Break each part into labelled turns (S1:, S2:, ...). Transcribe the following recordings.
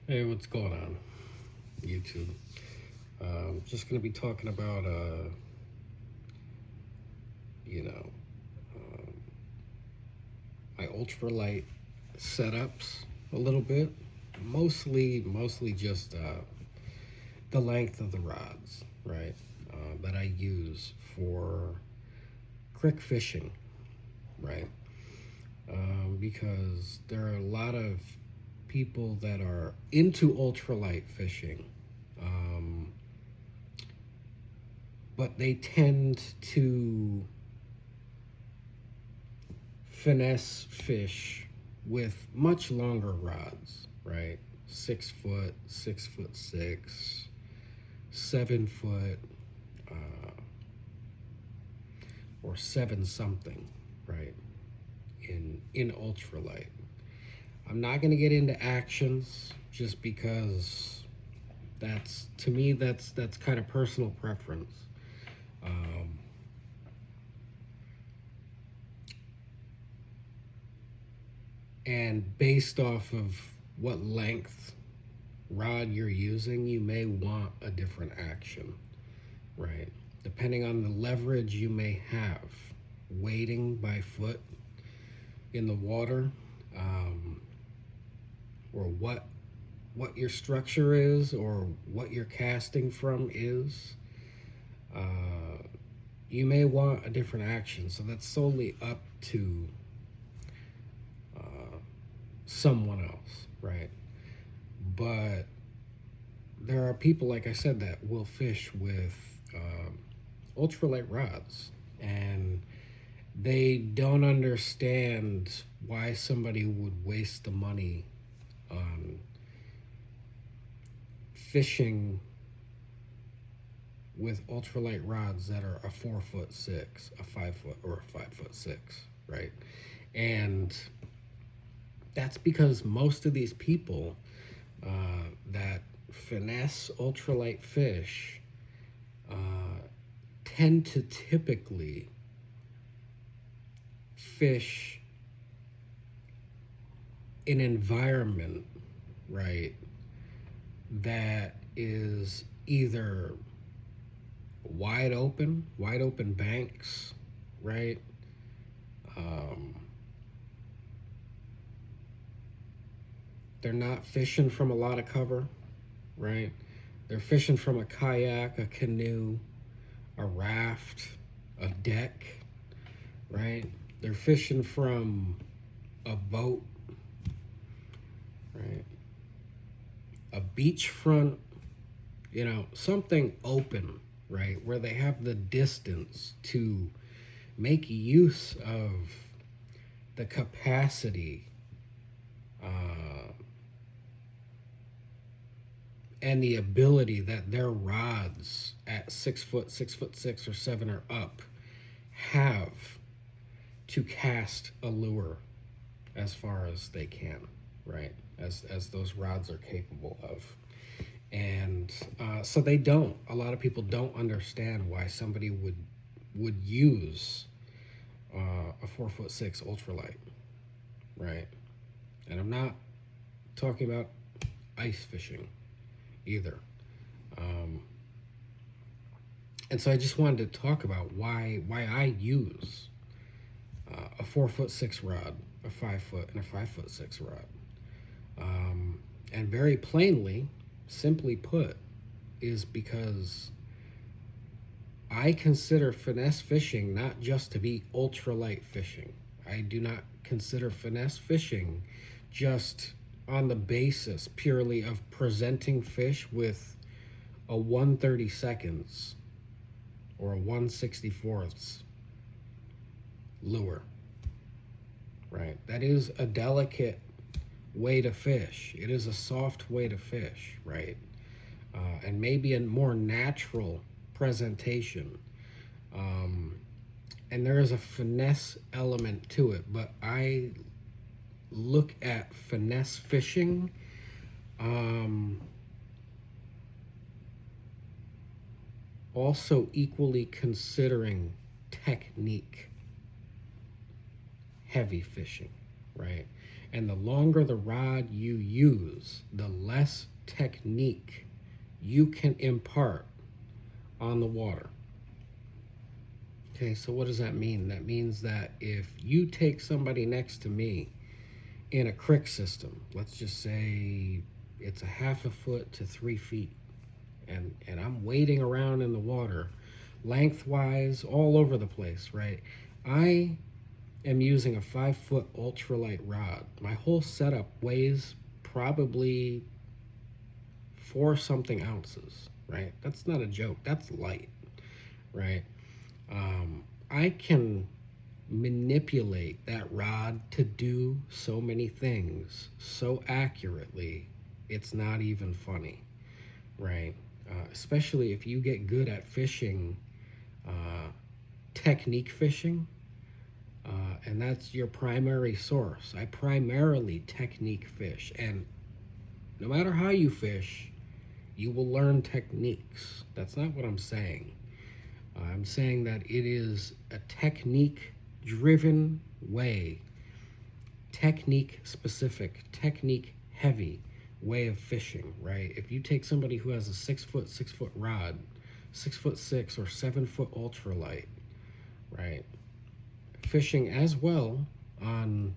S1: Hey, what's going on, YouTube? Just gonna be talking about, you know, um, my ultralight setups a little bit. Mostly just the length of the rods, right? That I use for crick fishing, right? Because there are a lot of people that are into ultralight fishing. Um, but they tend to finesse fish with much longer rods, right? 6 foot, 6 foot six, 7 foot, uh, or seven something, right? In ultralight. I'm not gonna get into actions just because that's to me that's kind of personal preference. Um, and based off of what length rod you're using, you may want a different action, right? Depending on the leverage you may have, wading by foot in the water, um, or what your structure is, or what you're casting from is, uh, you may want a different action. So that's solely up to uh, someone else, right? But there are people, like I said, that will fish with ultralight rods, and they don't understand why somebody would waste the money on fishing with ultralight rods that are a 4 foot six, a 5 foot, or a 5 foot six, right? And that's because most of these people that finesse ultralight fish uh, tend to typically fish an environment, right, that is either wide open banks, right? Um, they're not fishing from a lot of cover, right? They're fishing from a kayak, a canoe, a raft, a deck, right? They're fishing from a boat, right? A beachfront, something open, right? Where they have the distance to make use of the capacity uh, and the ability that their rods at 6 foot, 6 foot six or seven or up have to cast a lure as far as they can, right? As those rods are capable of. And so they don't. A lot of people don't understand why somebody would use a 4 foot six ultralight, right? And I'm not talking about ice fishing either. Um, and so I just wanted to talk about why I use a 4 foot six rod, a 5 foot, and a 5 foot six rod. And very plainly, simply put, is because I consider finesse fishing not just to be ultralight fishing. I do not consider finesse fishing just on the basis purely of presenting fish with a 1/32 or a 1/64 lure, right? That is a delicate way to fish. It is a soft way to fish, right? And maybe a more natural presentation. Um, and there is a finesse element to it, but I look at finesse fishing um, also equally considering technique heavy fishing, right? And the longer the rod you use, the less technique you can impart on the water. Okay, so what does that mean? That means that if you take somebody next to me in a creek system, let's just say it's a 1/2 foot to 3 feet, and I'm wading around in the water, lengthwise, all over the place, right? I am using a 5-foot ultralight rod. My whole setup weighs probably 4 something ounces, right? That's not a joke. That's light, right? I can manipulate that rod to do so many things so accurately, it's not even funny, right? Especially if you get good at fishing, technique fishing, and that's your primary source. I primarily technique fish, and no matter how you fish, you will learn techniques. That's not what I'm saying. I'm saying that it is a technique-driven way, technique-specific, technique-heavy way of fishing, right? If you take somebody who has a 6-foot rod, 6'6" or 7-foot ultralight, right, fishing as well on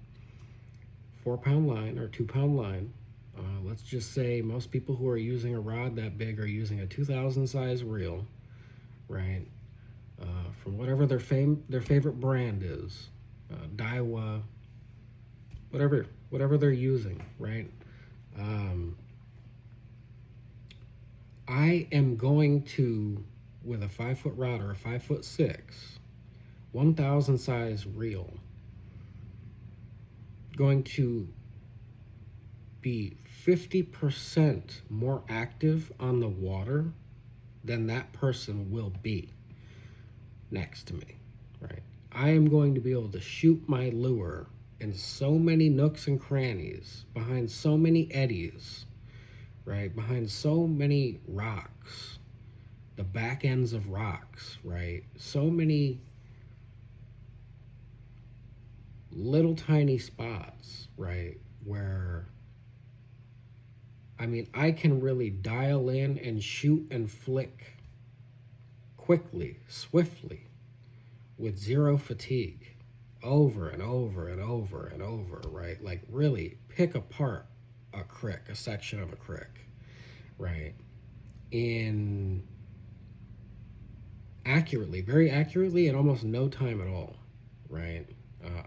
S1: 4-pound line or 2-pound line. Let's just say most people who are using a rod that big are using a 2000 size reel, right? From whatever their favorite brand is, Daiwa, whatever they're using, right? I am going to, with a 5-foot rod or a 5'6", 1000 size reel, going to be 50% more active on the water than that person will be next to me, right? I am going to be able to shoot my lure in so many nooks and crannies, behind so many eddies, right? Behind so many rocks, the back ends of rocks, right? So many little tiny spots, right? Where, I mean, I can really dial in and shoot and flick quickly, swiftly, with zero fatigue, over and over and over and over, right? Like really pick apart a creek, a section of a creek, right? In accurately, very accurately, in almost no time at all, right?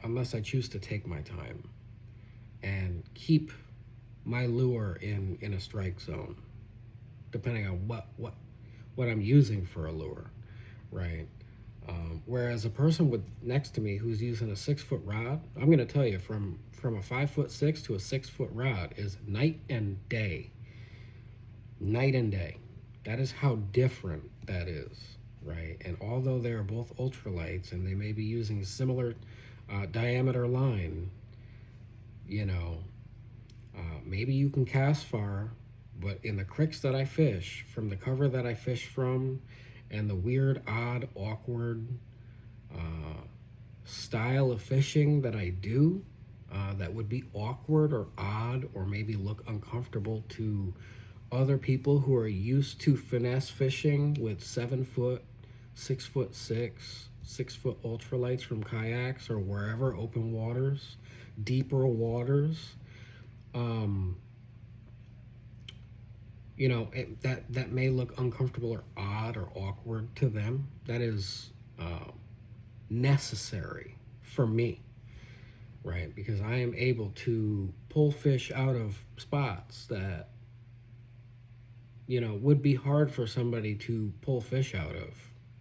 S1: Unless I choose to take my time and keep my lure in a strike zone, depending on what I'm using for a lure, right? Whereas a person with next to me who's using a 6-foot rod, I'm going to tell you, from a 5'6" to a 6-foot rod is night and day. Night and day. That is how different that is, right? And although they are both ultralights and they may be using similar diameter line, you know, maybe you can cast far, but in the creeks that I fish, from the cover that I fish from, and the weird, odd, awkward style of fishing that I do, that would be awkward or odd or maybe look uncomfortable to other people who are used to finesse fishing with 7-foot, 6'6", 6-foot ultralights from kayaks or wherever, open waters, deeper waters. You know, that may look uncomfortable or odd or awkward to them. That is necessary for me, right? Because I am able to pull fish out of spots that, you know, would be hard for somebody to pull fish out of.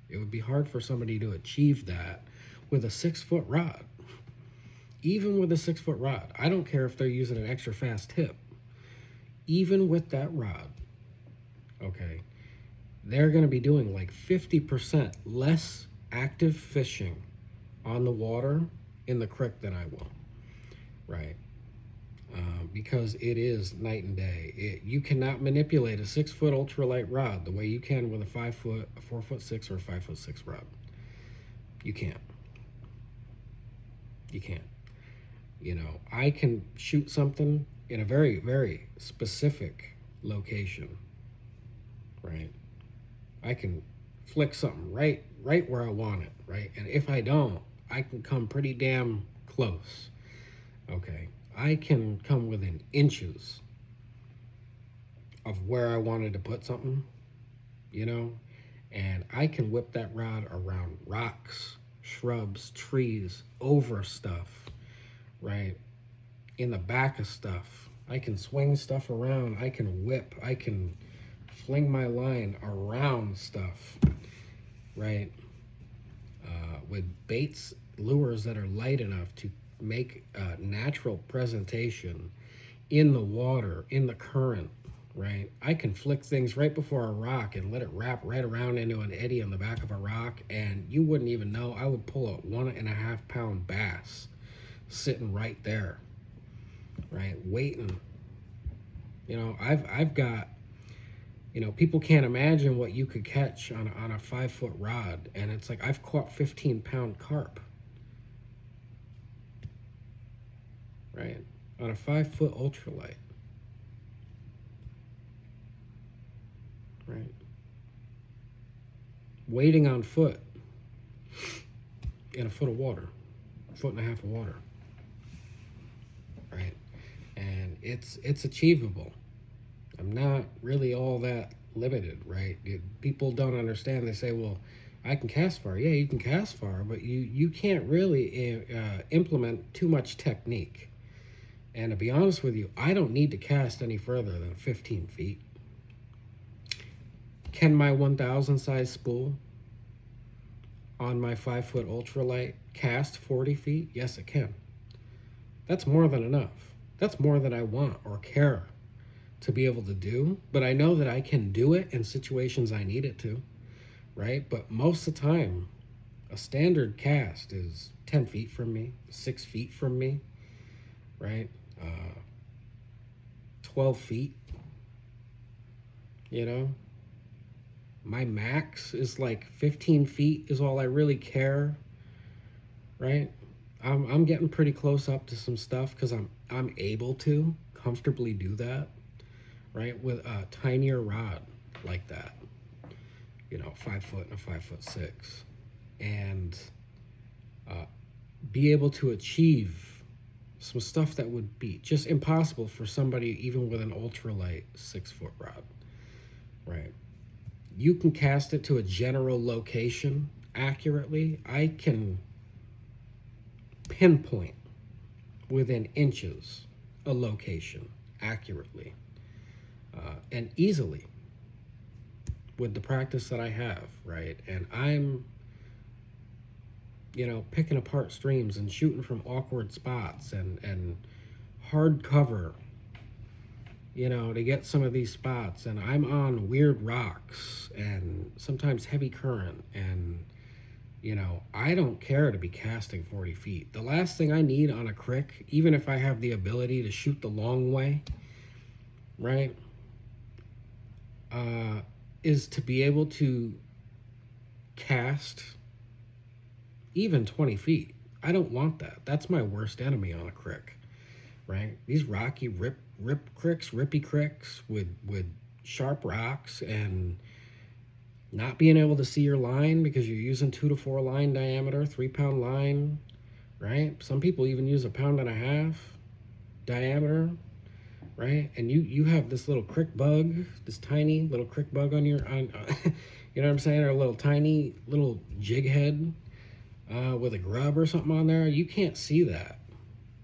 S1: It would be hard for somebody to achieve that with a 6-foot rod. Even with a 6-foot rod, I don't care if they're using an extra fast tip. Even with that rod, okay, they're going to be doing like 50% less active fishing on the water in the creek than I will, right? Because it is night and day. You cannot manipulate a 6-foot ultralight rod the way you can with a 5-foot, a 4'6", or a 5'6" rod. You can't. You can't. You know, I can shoot something in a very, very specific location, right? I can flick something right where I want it, right? And if I don't, I can come pretty damn close. Okay. I can come within inches of where I wanted to put something, you know, and I can whip that rod around rocks, shrubs, trees, over stuff, right? In the back of stuff. I can swing stuff around. I can whip. I can fling my line around stuff, right? With baits, lures that are light enough to make a natural presentation in the water, in the current, right? I can flick things right before a rock and let it wrap right around into an eddy on the back of a rock, and you wouldn't even know. I would pull a 1.5 pound bass sitting right there, right, waiting. You know, I've got, you know, people can't imagine what you could catch on a 5 foot rod, and it's like I've caught 15 pound carp, right, on a 5 foot ultralight, right, waiting on foot in a foot of water, 1.5 foot of water, right, and it's achievable. I'm not really all that limited, right? People don't understand. They say, well, I can cast far. Yeah, you can cast far, but you can't really implement too much technique. And to be honest with you, I don't need to cast any further than 15 feet. Can my 1,000 size spool on my 5 foot ultralight cast 40 feet? Yes, it can. That's more than enough. That's more than I want or care to be able to do, but I know that I can do it in situations I need it to, right? But most of the time, a standard cast is 10 feet from me, 6 feet from me, right? 12 feet, you know? My max is like 15 feet is all I really care, right? I'm getting pretty close up to some stuff because I'm able to comfortably do that, right, with a tinier rod like that, you know, 5 foot and a 5'6", and be able to achieve some stuff that would be just impossible for somebody even with an ultralight 6 foot rod, right? You can cast it to a general location accurately. I can pinpoint within inches a location accurately. And easily with the practice that I have, right? And I'm, you know, picking apart streams and shooting from awkward spots and hard cover, you know, to get some of these spots. And I'm on weird rocks and sometimes heavy current. And, you know, I don't care to be casting 40 feet. The last thing I need on a crick, even if I have the ability to shoot the long way, right, is to be able to cast even 20 feet. I don't want that. That's my worst enemy on a crick, right? These rocky rip cricks, rippy cricks with sharp rocks and not being able to see your line because you're using 2 to 4 line diameter, 3-pound line, right? Some people even use 1.5 pound diameter, right? And you have this little crick bug, this tiny little crick bug on your, you know what I'm saying? Or a little tiny little jig head with a grub or something on there. You can't see that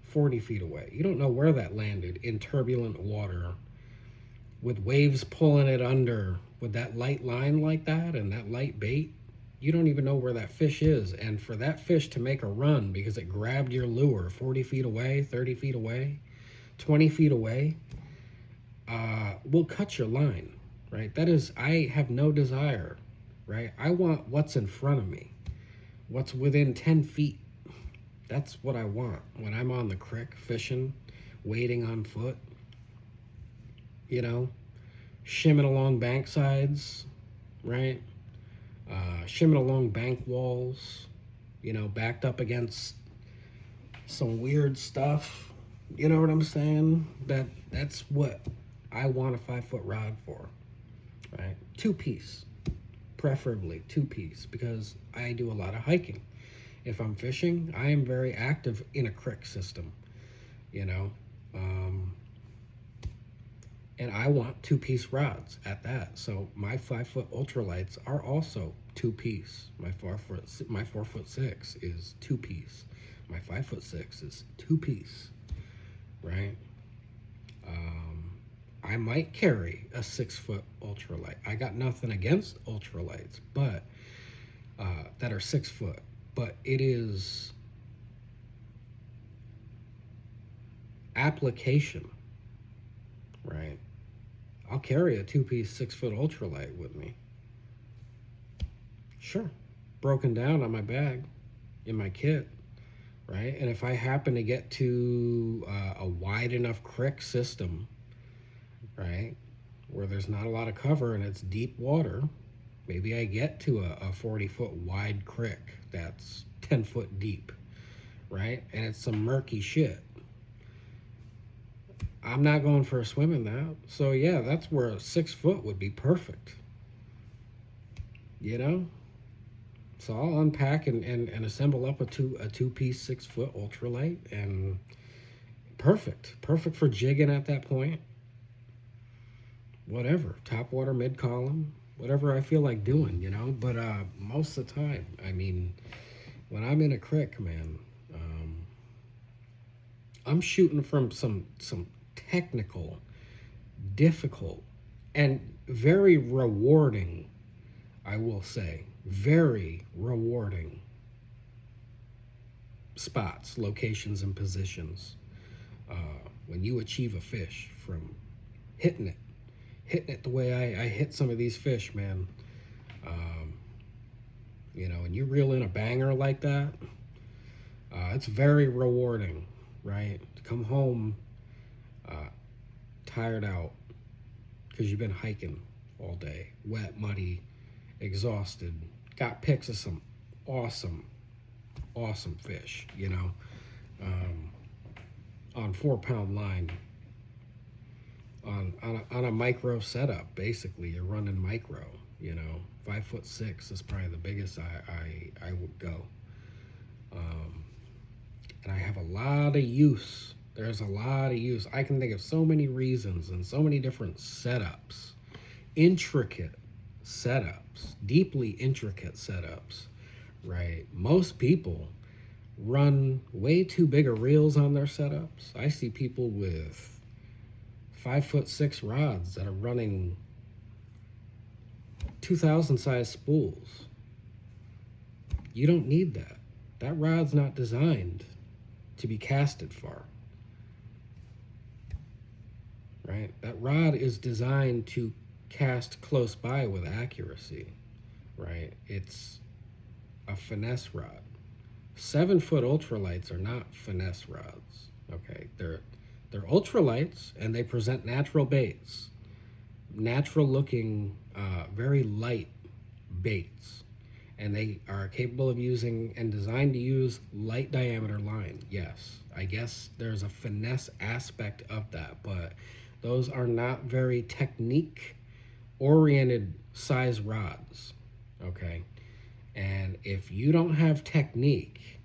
S1: 40 feet away. You don't know where that landed in turbulent water with waves pulling it under with that light line like that and that light bait. You don't even know where that fish is. And for that fish to make a run because it grabbed your lure 40 feet away, 30 feet away, 20 feet away, will cut your line, right? That is, I have no desire, right? I want what's in front of me, what's within 10 feet. That's what I want when I'm on the creek fishing, wading on foot, you know, shimming along bank sides, right? Shimming along bank walls, you know, backed up against some weird stuff. You know what I'm saying? That's what I want a 5-foot rod for, right? 2-piece, preferably 2-piece, because I do a lot of hiking. If I'm fishing, I am very active in a creek system, you know, and I want 2-piece rods at that. So my 5-foot ultralights are also 2-piece. My 4'6" is 2-piece. My 5'6" is 2-piece, right? I might carry a 6-foot ultralight. I got nothing against ultralights, but that are 6 foot. But it is application, right? I'll carry a 2-piece 6-foot ultralight with me. Sure, broken down on my bag, in my kit, right? And if I happen to get to a wide enough creek system, right, where there's not a lot of cover and it's deep water, maybe I get to a 40-foot wide creek that's 10 foot deep, right? And it's some murky shit. I'm not going for a swim in that. So yeah, that's where a 6 foot would be perfect. You know? So I'll unpack and assemble up a 2-piece 6-foot ultralight, and perfect for jigging at that point. Whatever, top water, mid column, whatever I feel like doing, you know. But most of the time, I mean, when I'm in a creek, man, I'm shooting from some technical, difficult, and very rewarding, I will say, very rewarding spots, locations, and positions. When you achieve a fish from hitting it the way I hit some of these fish, man, you know, and you reel in a banger like that, it's very rewarding, right? To come home tired out because you've been hiking all day, wet, muddy, exhausted, got pics of some awesome fish, you know, on 4-pound line, on a micro setup. Basically, you're running micro, you know. 5'6" is probably the biggest I would go, and I have a lot of use. There's a lot of use. I can think of so many reasons and so many different setups, intricate setups, deeply intricate setups, right? Most people run way too big of reels on their setups. I see people with 5'6" rods that are running 2,000 size spools. You don't need that. That rod's not designed to be casted far, right? That rod is designed to cast close by with accuracy, right? It's a finesse rod. 7-foot ultralights are not finesse rods, okay? They're ultralights, and they present natural baits, natural looking, very light baits, and they are capable of using and designed to use light diameter line. Yes, I guess there's a finesse aspect of that, but those are not very technique oriented size rods, okay? And if you don't have technique,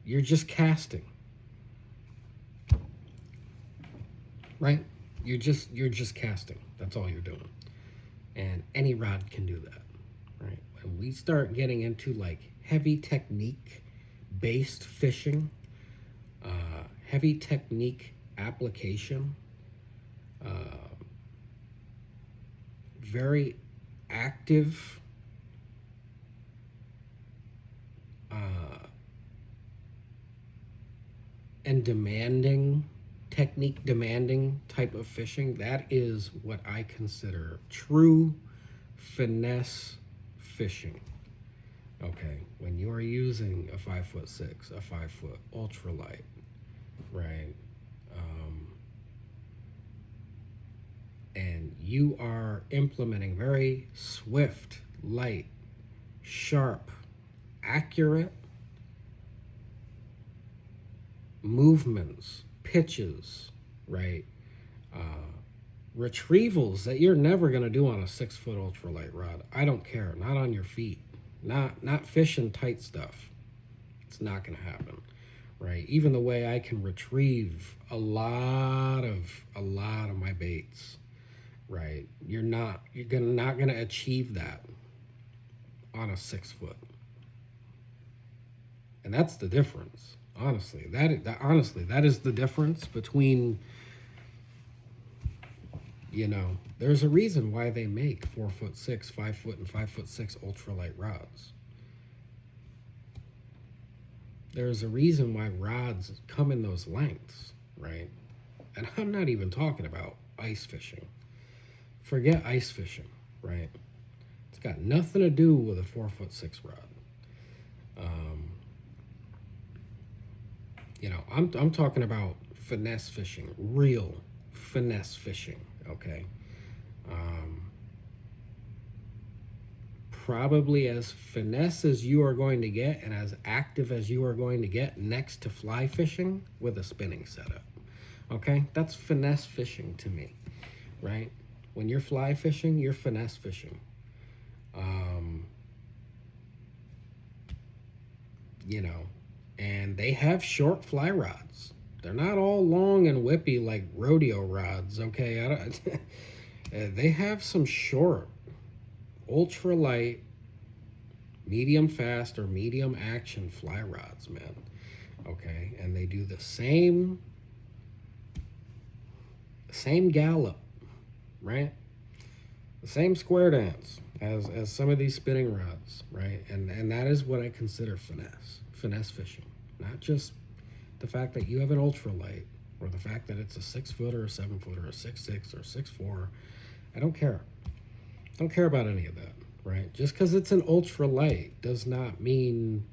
S1: you're just casting, right? You're just casting. That's all you're doing. And any rod can do that, right? When we start getting into like heavy technique based fishing, heavy technique application, very active, and technique demanding type of fishing, that is what I consider true finesse fishing. Okay, when you are using a 5'6", a 5-foot ultralight, right? And you are implementing very swift, light, sharp, accurate movements, pitches, right? Retrievals that you're never going to do on a 6-foot ultralight rod. I don't care. Not on your feet. Not fishing tight stuff. It's not going to happen, right? Even the way I can retrieve a lot of my baits, right? You're not going to achieve that on a 6-foot. And that's the difference. Honestly, that is the difference between, there's a reason why they make 4'6", 5-foot, and 5'6" ultralight rods. There's a reason why rods come in those lengths, right? And I'm not even talking about ice fishing. Forget ice fishing, right? It's got nothing to do with a 4'6" rod. I'm talking about finesse fishing, real finesse fishing, okay? Probably as finesse as you are going to get and as active as you are going to get next to fly fishing with a spinning setup, okay? That's finesse fishing to me, right? When you're fly fishing, you're finesse fishing. And they have short fly rods. They're not all long and whippy like rodeo rods, okay? They have some short, ultralight, medium fast, or medium action fly rods, man, okay? And they do the same gallop, right? The same square dance as some of these spinning rods, right? And that is what I consider finesse fishing. Not just the fact that you have an ultralight, or the fact that it's a 6-foot or a 7-foot or a 6'6" or 6'4". I don't care. I don't care about any of that, right? Just because it's an ultralight does not mean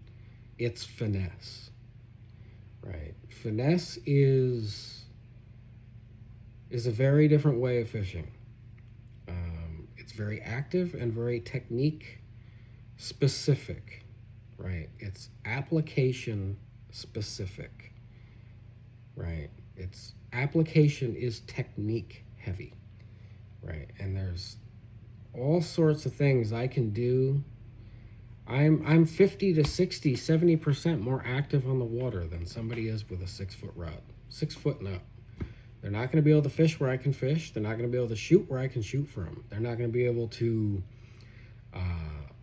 S1: it's finesse, right? Finesse is a very different way of fishing. It's very active and very technique specific, right? It's application specific, right? Its application is technique heavy, right? And there's all sorts of things I can do. I'm 50 to 60, 70% more active on the water than somebody is with a 6-foot rod, 6 foot and up. They're not going to be able to fish where I can fish. They're not going to be able to shoot where I can shoot from. They're not going to be able to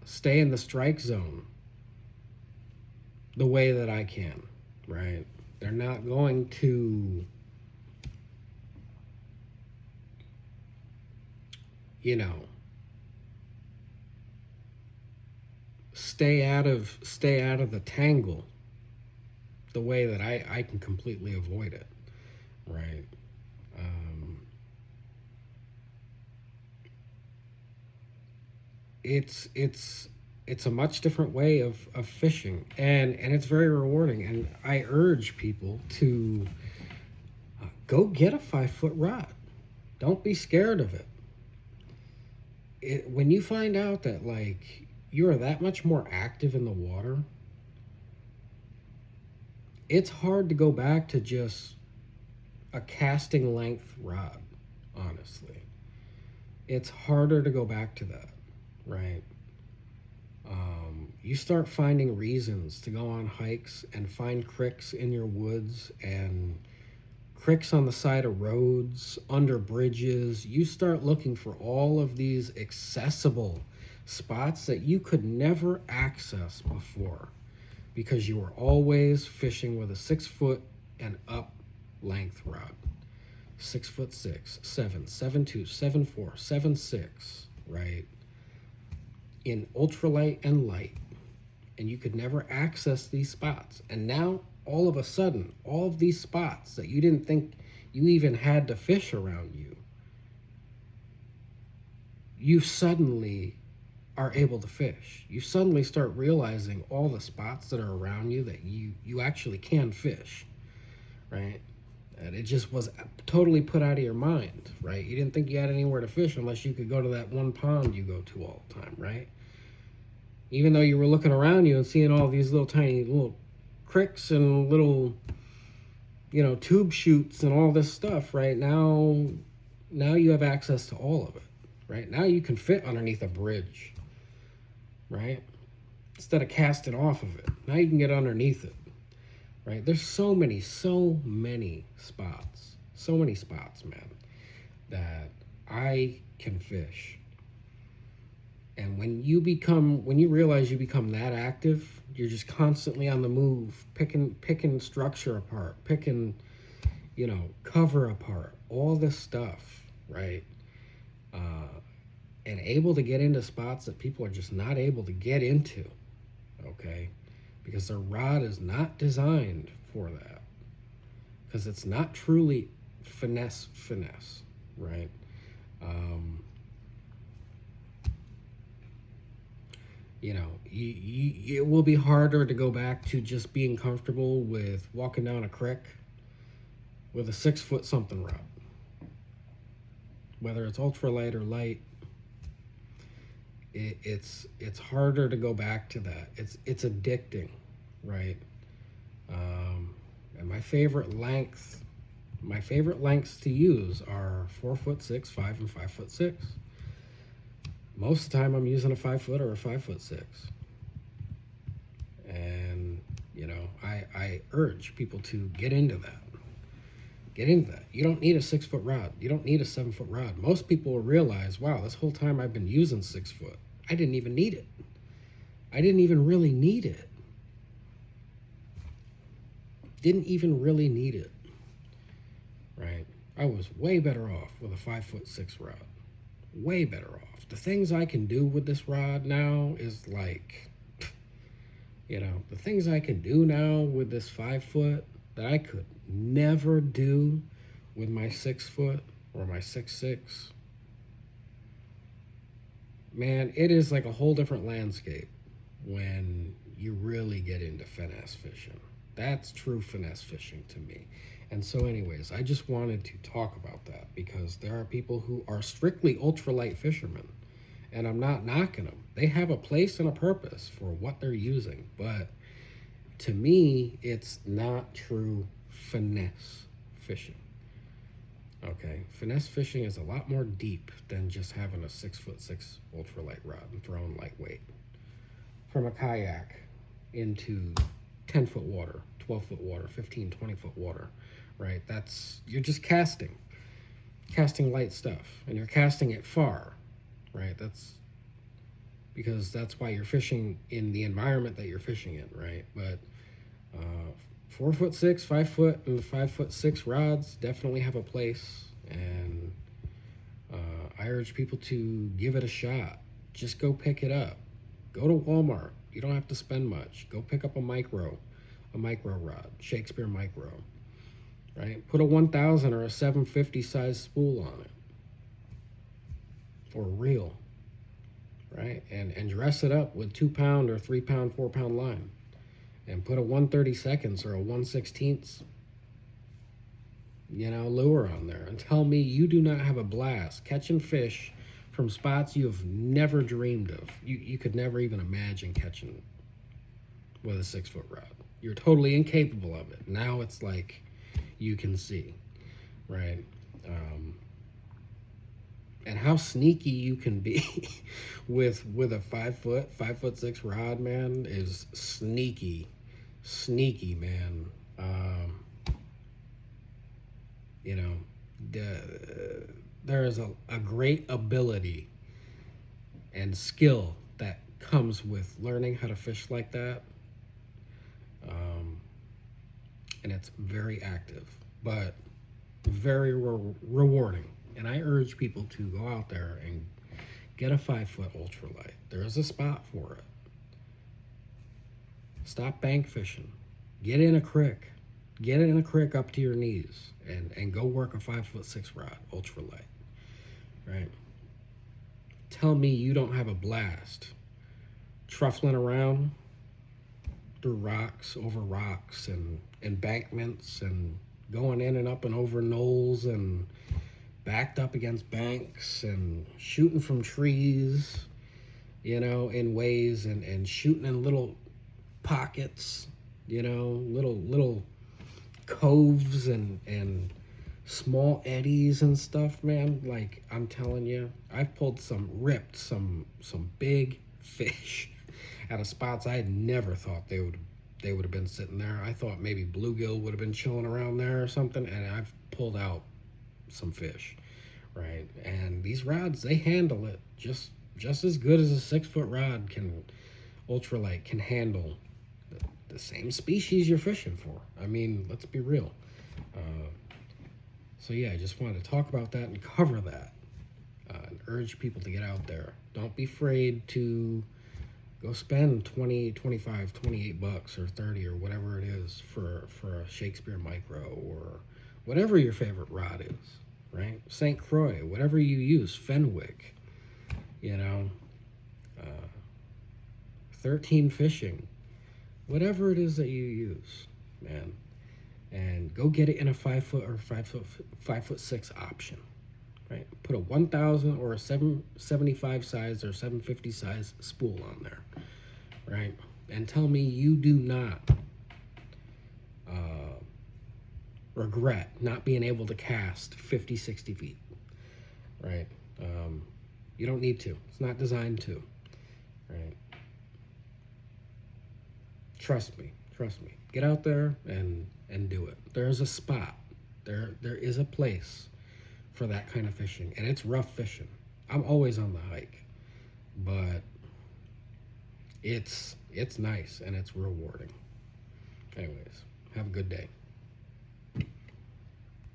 S1: stay in the strike zone the way that I can, right? They're not going to, stay out of the tangle the way that I can completely avoid it, right? It's a much different way of fishing, and it's very rewarding. And I urge people to go get a 5-foot rod. Don't be scared of it. When you find out that, like, you are that much more active in the water, it's hard to go back to just a casting length rod, honestly. It's harder to go back to that, right? You start finding reasons to go on hikes and find cricks in your woods and cricks on the side of roads, under bridges. You start looking for all of these accessible spots that you could never access before because you were always fishing with a 6-foot and up length rod. 6'6", 7, 7'2", 7'4", 7'6", right? In ultralight and light. And you could never access these spots. And now, all of a sudden, all of these spots that you didn't think you even had to fish around you suddenly are able to fish. You suddenly start realizing all the spots that are around you that you actually can fish, right? And it just was totally put out of your mind, right? You didn't think you had anywhere to fish unless you could go to that one pond you go to all the time, right? Even though you were looking around you and seeing all these little tiny little cricks and little tube shoots and all this stuff, right? Now you have access to all of it, right? Now you can fit underneath a bridge, right? Instead of casting off of it, now you can get underneath it, right? There's so many spots, man, that I can fish. And when you realize you become that active, you're just constantly on the move, picking structure apart, picking, cover apart, all this stuff, right? And able to get into spots that people are just not able to get into, okay? Because their rod is not designed for that. Because it's not truly finesse, right? It will be harder to go back to just being comfortable with walking down a creek with a 6-foot something rod. Whether it's ultralight or light, it's harder to go back to that. It's addicting, right? And my favorite lengths to use are 4'6", 5 and 5'6". Most of the time I'm using a 5-foot or a 5'6". And I urge people to get into that. You don't need a 6-foot rod. You don't need a 7-foot rod. Most people will realize, wow, this whole time I've been using 6-foot, I didn't even need it. I didn't even really need it. Right? I was way better off with a 5'6" rod. Way better off. The things I can do with this rod now is like, the things I can do now with this 5-foot that I could never do with my 6-foot or my 6'6". Man, it is like a whole different landscape when you really get into finesse fishing. That's true finesse fishing to me. And so anyways, I just wanted to talk about that because there are people who are strictly ultralight fishermen, and I'm not knocking them. They have a place and a purpose for what they're using, but to me, it's not true finesse fishing. Okay, finesse fishing is a lot more deep than just having a 6'6" ultralight rod and throwing lightweight from a kayak into 10-foot water, 12-foot water, 15, 20-foot water, right? You're just casting light stuff, and you're casting it far, right? That's why you're fishing in the environment that you're fishing in, right? But 4'6", 5-foot, and the 5'6" rods definitely have a place, and I urge people to give it a shot. Just go pick it up. Go to Walmart. You don't have to spend much. Go pick up a micro rod, Shakespeare micro, right? Put a 1000 or a 750 size spool on it, or reel, right? And dress it up with 2-pound or 3-pound, 4-pound line, and put a 1/32 or a 1/16 lure on there, and tell me you do not have a blast catching fish from spots you have never dreamed of. You could never even imagine catching with a 6-foot rod. You're totally incapable of it. Now it's like you can see, right? And how sneaky you can be with a 5'6" rod, man, is sneaky, man. There is a great ability and skill that comes with learning how to fish like that. And it's very active, but very rewarding. And I urge people to go out there and get a 5-foot ultralight. There is a spot for it. Stop bank fishing. Get in a creek. Get in a creek up to your knees and go work a 5'6" rod, ultralight. Right? Tell me you don't have a blast truffling around through rocks, over rocks and embankments, and going in and up and over knolls and backed up against banks and shooting from trees, in ways, and shooting in little pockets, little coves and small eddies and stuff, man. Like, I'm telling you, I've pulled some big fish out of spots I had never thought they would have been sitting there. I thought maybe bluegill would have been chilling around there or something, and I've pulled out some fish, right? And these rods, they handle it just as good as a 6-foot rod can. Ultralight can handle the same species you're fishing for. I mean, let's be real. So yeah, I just wanted to talk about that and cover that, and urge people to get out there. Don't be afraid to go spend 20, 25, 28 bucks or 30 or whatever it is for a Shakespeare micro or whatever your favorite rod is, right? St. Croix, whatever you use, Fenwick, you know, 13 fishing, whatever it is that you use, man. And go get it in a 5-foot or 5'6" option, right? Put a 1,000 or a 775 size or 750 size spool on there, right? And tell me you do not regret not being able to cast 50, 60 feet, right? You don't need to. It's not designed to, right? Trust me. Get out there and do it. There's a spot. There is a place for that kind of fishing, and it's rough fishing. I'm always on the hike, but it's nice and it's rewarding. Anyways, have a good day.